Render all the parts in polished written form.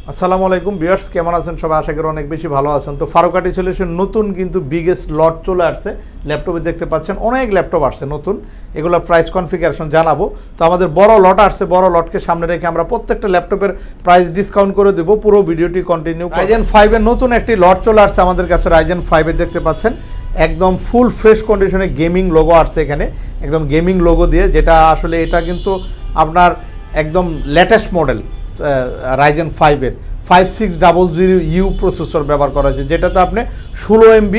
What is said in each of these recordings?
আসসালামু আলাইকুম ভিউয়ার্স, কেমন আছেন সবাই? আশা করি অনেক বেশি ভালো আছেন। তো ফারুকাটি সলিউশন নতুন কিন্তু বিগেস্ট লট চলে আসছে। ল্যাপটপে দেখতে পাচ্ছেন অনেক ল্যাপটপ আসছে নতুন, এগুলো প্রাইস কনফিগারেশন জানাবো। তো আমাদের বড় লট আসছে, বড় লটকে সামনে রেখে আমরা প্রত্যেকটা ল্যাপটপের প্রাইস ডিসকাউন্ট করে দেবো। পুরো ভিডিওটি কন্টিনিউ। রাইজেন 5 এর নতুন একটি লট চলে আসছে আমাদের কাছে। রাইজেন 5 এর দেখতে পাচ্ছেন একদম ফুল ফ্রেশ কন্ডিশনে গেমিং লোগো আসছে এখানে, একদম গেমিং লোগো দিয়ে, যেটা আসলে এটা কিন্তু আপনার একদম লেটেস্ট মডেল রাইজেন 5 এর 5600U প্রসেসর ব্যবহার করা হয়েছে, যেটাতে আপনি 16 MB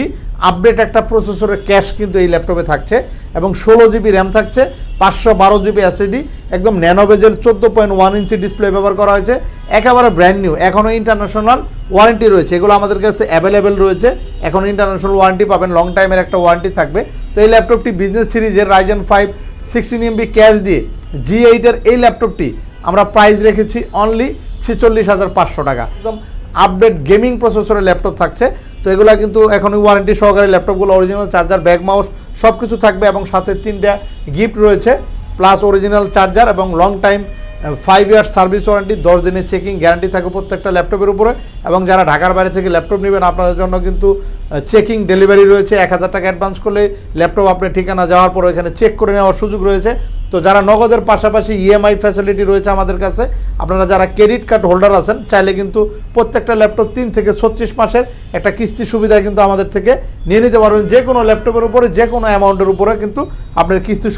আপডেট একটা প্রসেসরের ক্যাশ কিন্তু এই ল্যাপটপে থাকছে এবং 16 GB র্যাম থাকছে, 512 GB SSD, একদম ন্যানোবেজেল 14.1 ইঞ্চি ডিসপ্লে ব্যবহার করা হয়েছে, একেবারে ব্র্যান্ড নিউ। এখনও ইন্টারন্যাশনাল ওয়ারেন্টি রয়েছে, এগুলো আমাদের কাছে অ্যাভেলেবেল রয়েছে। এখন ইন্টারন্যাশনাল ওয়ারেন্টি পাবেন, লং টাইমের একটা ওয়ারেন্টি থাকবে। তো এই ল্যাপটপটি বিজনেস সিরিজের রাইজেন 5 16 MB ক্যাশ দিয়ে G8 এর এই ল্যাপটপটি আমরা প্রাইস রেখেছি অনলি 46,500 টাকা। একদম আপডেট গেমিং প্রসেসরের ল্যাপটপ থাকছে। তো এগুলো কিন্তু এখন ওয়ারেন্টি সহকারে ল্যাপটপগুলো অরিজিনাল চার্জার, ব্যাক মাউস সব কিছু থাকবে এবং সাথে 3টা গিফট রয়েছে, প্লাস অরিজিনাল চার্জার এবং long time 5 years service warranty, 10 দিনের চেকিং গ্যারান্টি থাকবে প্রত্যেকটা ল্যাপটপের উপরে। এবং যারা ঢাকার বাইরে থেকে ল্যাপটপ নেবেন আপনাদের জন্য কিন্তু চেকিং ডেলিভারি রয়েছে। 1000 টাকা অ্যাডভান্স করলে ল্যাপটপ আপনার ঠিকানা যাওয়ার পর এখানে চেক করে নেওয়ার সুযোগ রয়েছে। তো যারা নগদের পাশাপাশি EMI ফ্যাসিলিটি রয়েছে আমাদের কাছে, আপনারা যারা ক্রেডিট কার্ড হোল্ডার আছেন চাইলে কিন্তু প্রত্যেকটা ল্যাপটপ 3 থেকে 36 মাসের একটা কিস্তি সুবিধা কিন্তু আমাদের থেকে নিয়ে নিতে পারবেন। যে কোনো ল্যাপটপের উপরে যে কোনো অ্যামাউন্টের উপরে কিন্তু আপনার কিস্তি